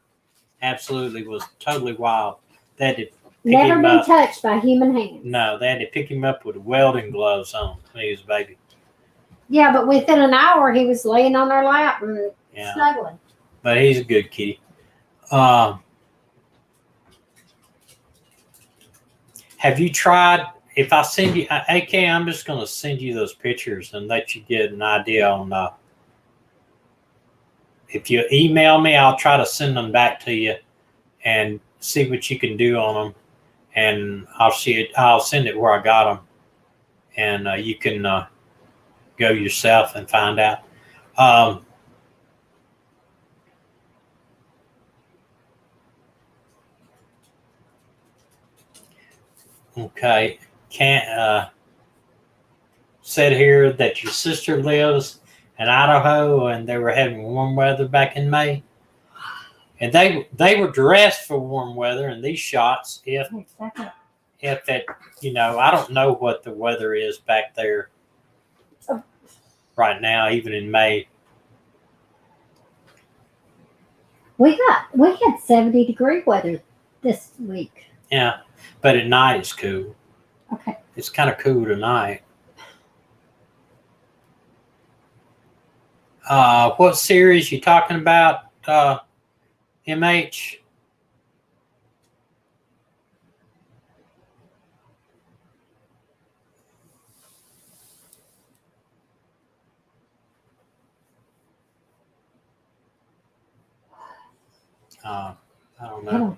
Absolutely was totally wild. They had to pick Never him been up. touched by human hands. No, they had to pick him up with welding gloves on when he was a baby. Yeah, but within an hour he was laying on our lap and snuggling. But he's a good kitty. Have you tried? If I send you, AK, I'm just going to send you those pictures and let you get an idea on. If you email me, I'll try to send them back to you and see what you can do on them. And I'll see it. I'll send it where I got them, and you can go yourself and find out. Okay. Said here that your sister lives in Idaho and they were having warm weather back in May. And they were dressed for warm weather in these shots. If it, I don't know what the weather is back there right now, even in May. We had 70-degree weather this week. Yeah, but at night it's cool. Okay. It's kind of cool tonight. What series you talking about, MH? I don't know.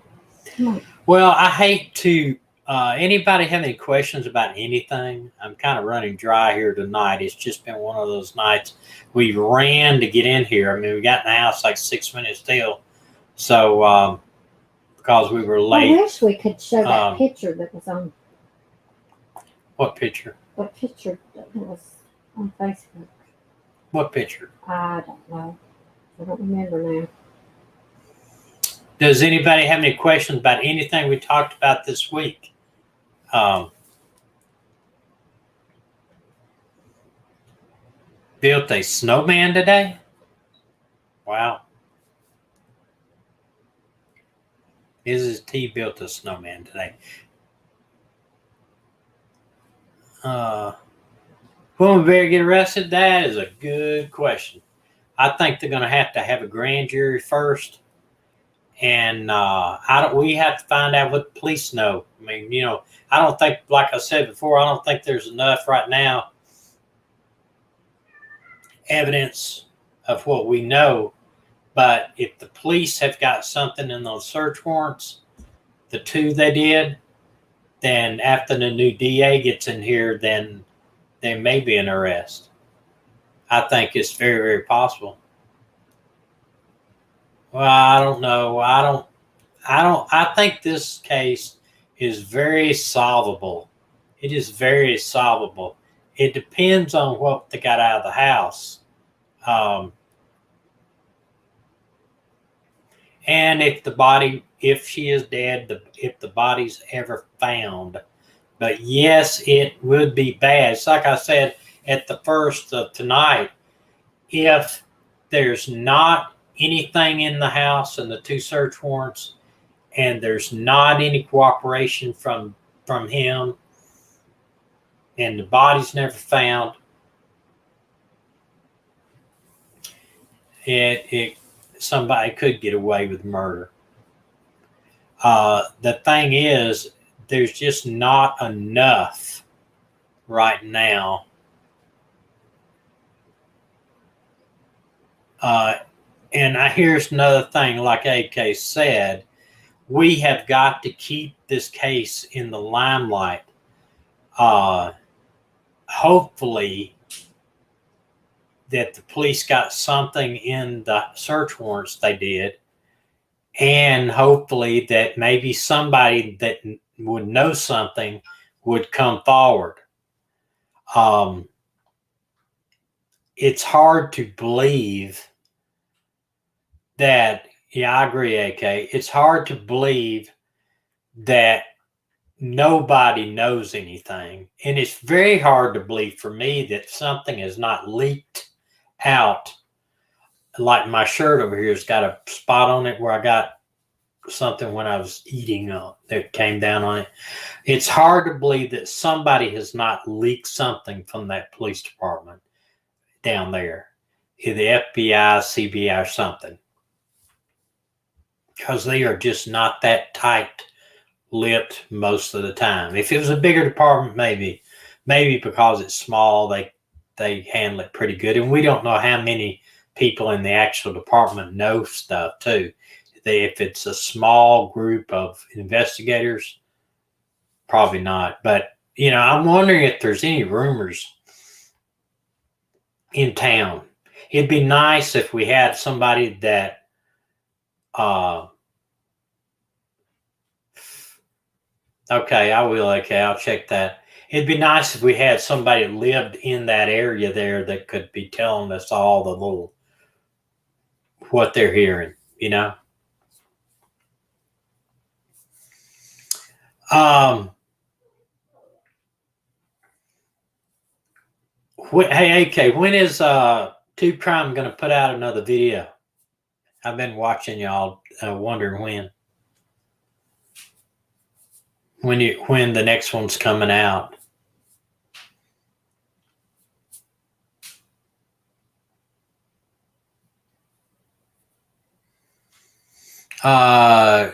Well, I hate to. Anybody have any questions about anything? I'm kind of running dry here tonight. It's just been one of those nights. We ran to get in here. We got in the house like 6 minutes till. So, because we were late. I wish we could show that picture that was on. What picture? What picture that was on Facebook? What picture? I don't know. I don't remember now. Does anybody have any questions about anything we talked about this week? Built a snowman today? Wow. Mrs. T built a snowman today. Will we better get arrested? That is a good question. I think they're going to have a grand jury first, and we have to find out what the police know. I mean, I don't think, like I said before, I don't think there's enough right now evidence of what we know. But if the police have got something in those search warrants, the two they did, then after the new DA gets in here, then there may be an arrest. I think it's very, very possible. Well, I don't know. I think this case is very solvable. It is very solvable. It depends on what they got out of the house. And if she is dead, if the body's ever found. But yes, it would be bad. It's like I said at the first of tonight, if there's not anything in the house and the two search warrants, and there's not any cooperation from him, and the body's never found, somebody could get away with murder. The thing is, there's just not enough right now. And here's another thing, like AK said, we have got to keep this case in the limelight. Hopefully that the police got something in the search warrants they did, and hopefully that maybe somebody that would know something would come forward. It's hard to believe that, yeah, I agree, AK. It's hard to believe that nobody knows anything. And it's very hard to believe for me that something is not leaked out. Like my shirt over here has got a spot on it where I got something when I was eating that came down on it. It's hard to believe that somebody has not leaked something from that police department down there, either the FBI, CBI, or something, because they are just not that tight-lipped most of the time. If it was a bigger department, maybe because it's small, they handle it pretty good. And we don't know how many people in the actual department know stuff too. If it's a small group of investigators, probably not. But I'm wondering if there's any rumors in town. It'd be nice if we had somebody that okay, I will. Okay, I'll check that. It'd be nice if we had somebody that lived in that area there that could be telling us all the little what they're hearing, Hey, AK, when is Tube Crime going to put out another video? I've been watching y'all, wondering when the next one's coming out.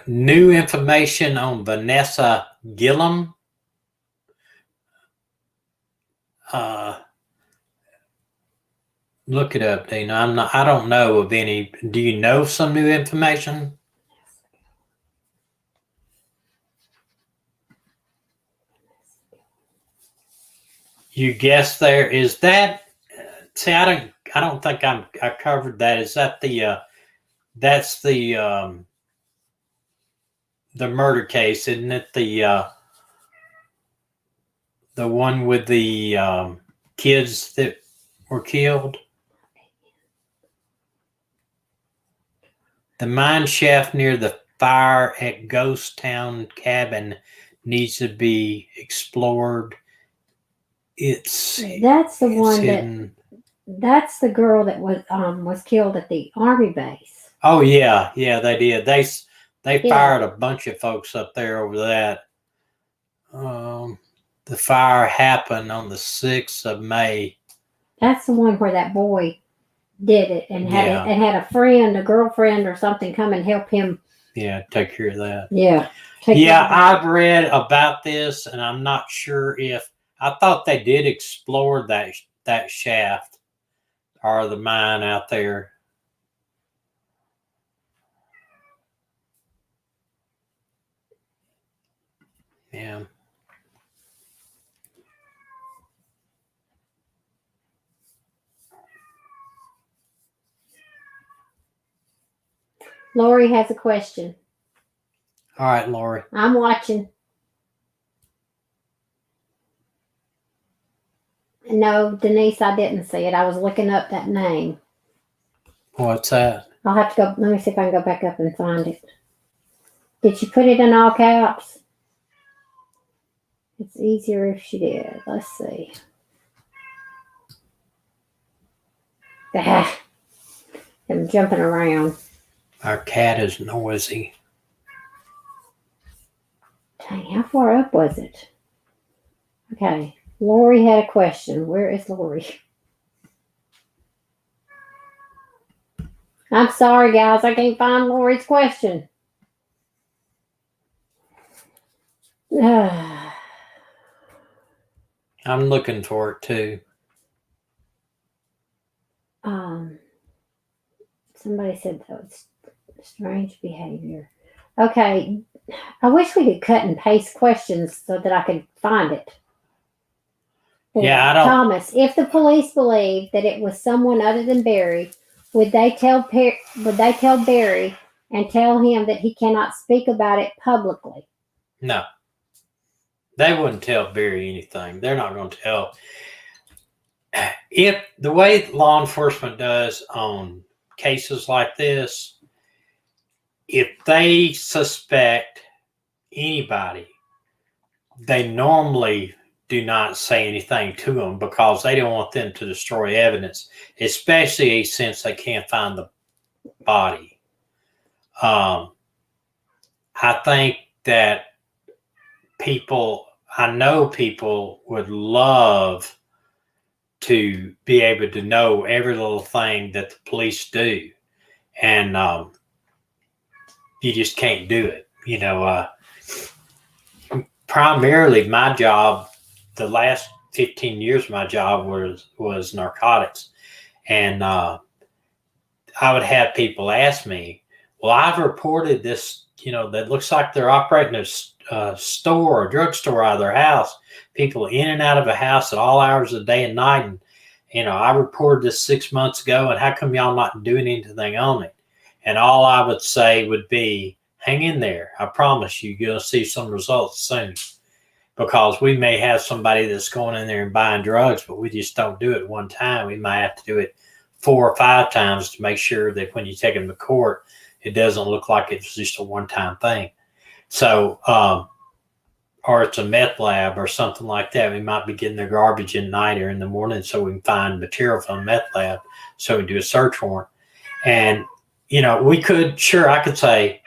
New information on Vanessa Gillum. Look it up, Dina. I don't know of any. Do you know some new information? You guess there is that. See, I don't think I covered that. Is that that's the murder case, isn't it? The one with the kids that were killed. The mine shaft near the fire at Ghost Town Cabin needs to be explored. That's the one that's the girl that was killed at the army base. Oh yeah, they did. They fired a bunch of folks up there over that. The fire happened on the 6th of May. That's the one where that boy did it and had Yeah. and had a friend, a girlfriend or something come and help him. Yeah, take care of that. Yeah. Yeah, I've read about this, and I'm not sure if I thought they did explore that shaft or the mine out there. Yeah. Lori has a question. All right, Lori. I'm watching. No, Denise, I didn't see it. I was looking up that name. What's that? I'll have to go. Let me see if I can go back up and find it. Did you put it in all caps? It's easier if she did. Let's see. Ah, I'm jumping around. Our cat is noisy. Dang, how far up was it? Okay. Lori had a question. Where is Lori? I'm sorry, guys. I can't find Lori's question. I'm looking for it too. Somebody said that was strange behavior. Okay. I wish we could cut and paste questions so that I could find it. Yeah, I don't. Thomas, if the police believe that it was someone other than Barry, would they tell Barry and tell him that he cannot speak about it publicly? No. They wouldn't tell Barry anything. They're not going to tell. If the way law enforcement does on cases like this, if they suspect anybody, they normally do not say anything to them because they don't want them to destroy evidence, especially since they can't find the body. I think that I know people would love to be able to know every little thing that the police do. And you just can't do it. Primarily my job, the last 15 years of my job was narcotics. And I would have people ask me, well, I've reported this, that looks like they're operating a store or drugstore out of their house, people in and out of a house at all hours of the day and night. And, I reported this 6 months ago, and how come y'all not doing anything on it? And all I would say would be, hang in there. I promise you're going to see some results soon. Because we may have somebody that's going in there and buying drugs, but we just don't do it one time. We might have to do it 4 or 5 times to make sure that when you take them to court, it doesn't look like it's just a one-time thing. So, or it's a meth lab or something like that. We might be getting their garbage at night or in the morning so we can find material from a meth lab so we do a search warrant. And, I could say,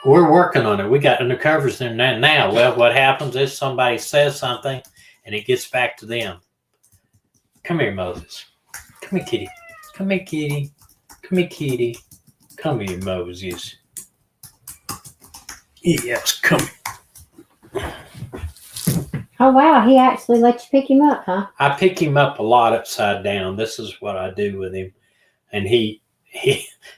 we're working on it. We got undercovers in there now. Well, what happens is somebody says something and it gets back to them. Come here, Moses. Come here, kitty. Come here, kitty. Come here, kitty. Come here, Moses. Yes, come here. Oh, wow. He actually let you pick him up, huh? I pick him up a lot upside down. This is what I do with him. And he's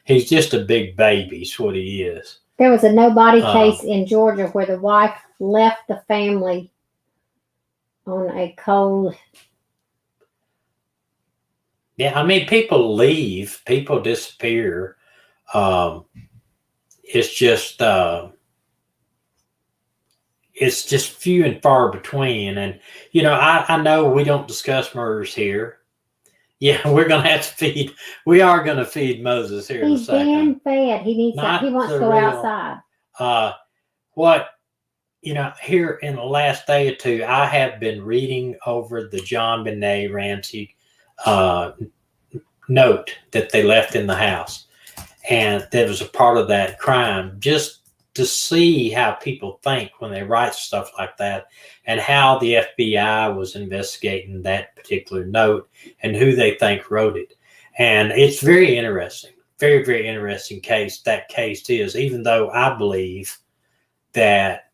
just a big baby is what he is. There was a no-body case in Georgia where the wife left the family on a cold. Yeah, I mean, people leave, people disappear. It's just few and far between. And, I know we don't discuss murders here. Yeah, we are going to feed Moses here in a second. He's being fed. He wants to go outside. Here in the last day or two, I have been reading over the JonBenét Ramsey note that they left in the house. And that was a part of that crime, just to see how people think when they write stuff like that and how the FBI was investigating that particular note and who they think wrote it. And it's very interesting, very, very interesting case. That case is, even though I believe that,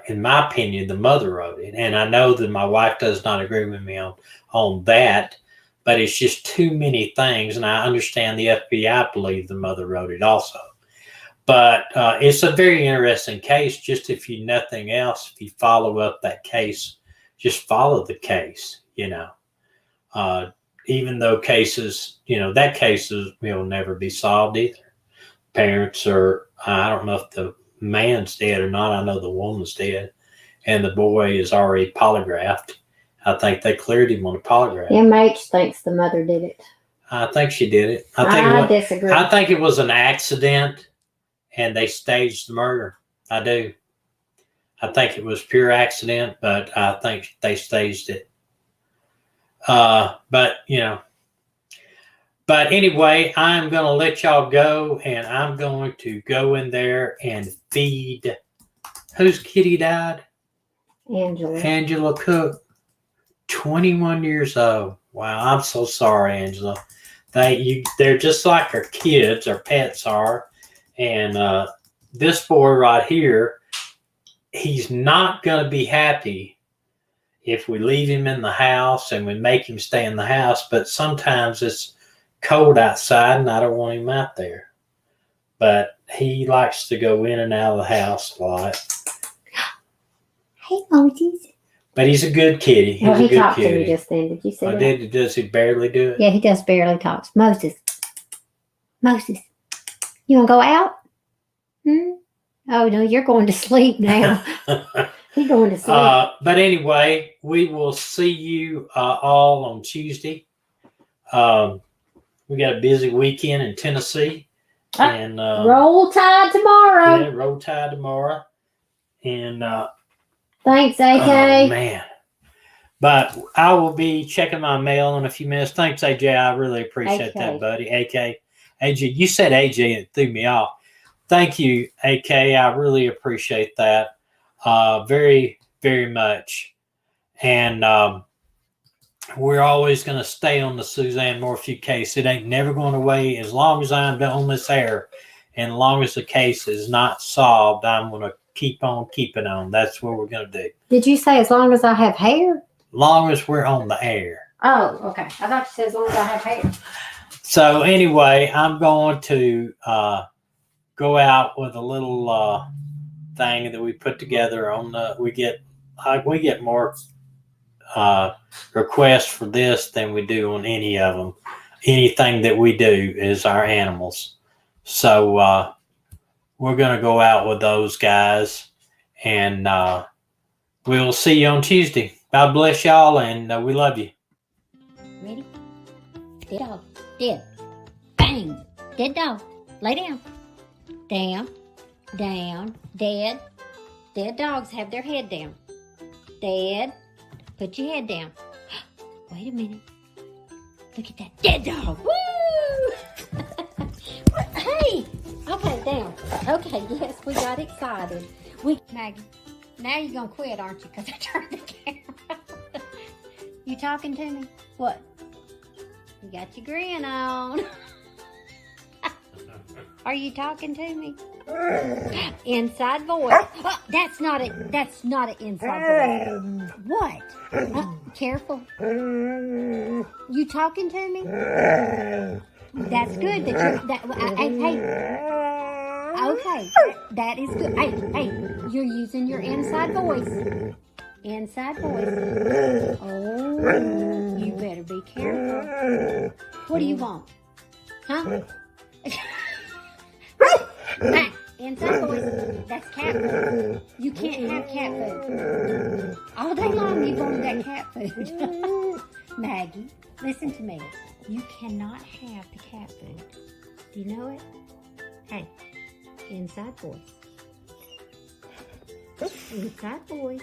in my opinion, the mother wrote it. And I know that my wife does not agree with me on that, but it's just too many things. And I understand the FBI believe the mother wrote it also. But it's a very interesting case. Just if you nothing else, if you follow up that case, just follow the case, even though cases, that case will never be solved either. Parents are, I don't know if the man's dead or not. I know the woman's dead, and the boy is already polygraphed. I think they cleared him on a polygraph. MH thinks the mother did it. I think she did it. I disagree. I think it was an accident, and they staged the murder. I do. I think it was pure accident, but I think they staged it. But anyway, I'm going to let y'all go, and I'm going to go in there and feed. Whose kitty died? Angela Cook, 21 years old. Wow, I'm so sorry, Angela. They're just like our kids, our pets are. And this boy right here, he's not going to be happy if we leave him in the house and we make him stay in the house. But sometimes it's cold outside and I don't want him out there. But he likes to go in and out of the house a lot. Hey, Moses. But he's a good kitty. He's Well, he a good talked kitty. to me just then. Did you see that? Does he barely do it? Yeah, he does barely talks. Moses. You want to go out? Oh, no, you're going to sleep now. He's going to sleep. But anyway, we will see you all on Tuesday. We got a busy weekend in Tennessee. And Roll Tide tomorrow. Yeah, Roll Tide tomorrow. And Thanks, AK. oh, man. But I will be checking my mail in a few minutes. Thanks, AJ. I really appreciate that, buddy. AJ, you said AJ and it threw me off. Thank you, AK. I really appreciate that very, very much. And we're always going to stay on the Suzanne Morphew case. It ain't never going away as long as I'm on this air. And as long as the case is not solved, I'm going to keep on keeping on. That's what we're going to do. Did you say as long as I have hair? Long as we're on the air. Oh, okay. I thought you said as long as I have hair. So anyway, I'm going to go out with a little thing that we put together on the. We get more requests for this than we do on any of them. Anything that we do is our animals. So we're going to go out with those guys, and we'll see you on Tuesday. God bless y'all, and we love you. Ready? Dead dog. Dead. Bang. Dead dog. Lay down. Down. Down. Dead. Dead dogs have their head down. Dead. Put your head down. Wait a minute. Look at that dead dog. Woo! Hey! Okay, down. Okay, yes, we got excited. Maggie, now you're going to quit, aren't you? Because I turned the camera. You talking to me? What? You got your grin on. Are you talking to me? Inside voice. Oh, that's not it. That's not an inside voice. What? Careful. You talking to me? That's good. Hey. Okay. That is good. Hey. You're using your inside voice. Inside voice. Oh, you better be careful. What do you want? Huh? Inside voice. That's cat food. You can't have cat food. All day long you wanted that cat food. Maggie, listen to me. You cannot have the cat food. Do you know it? Hey, inside voice. Inside voice.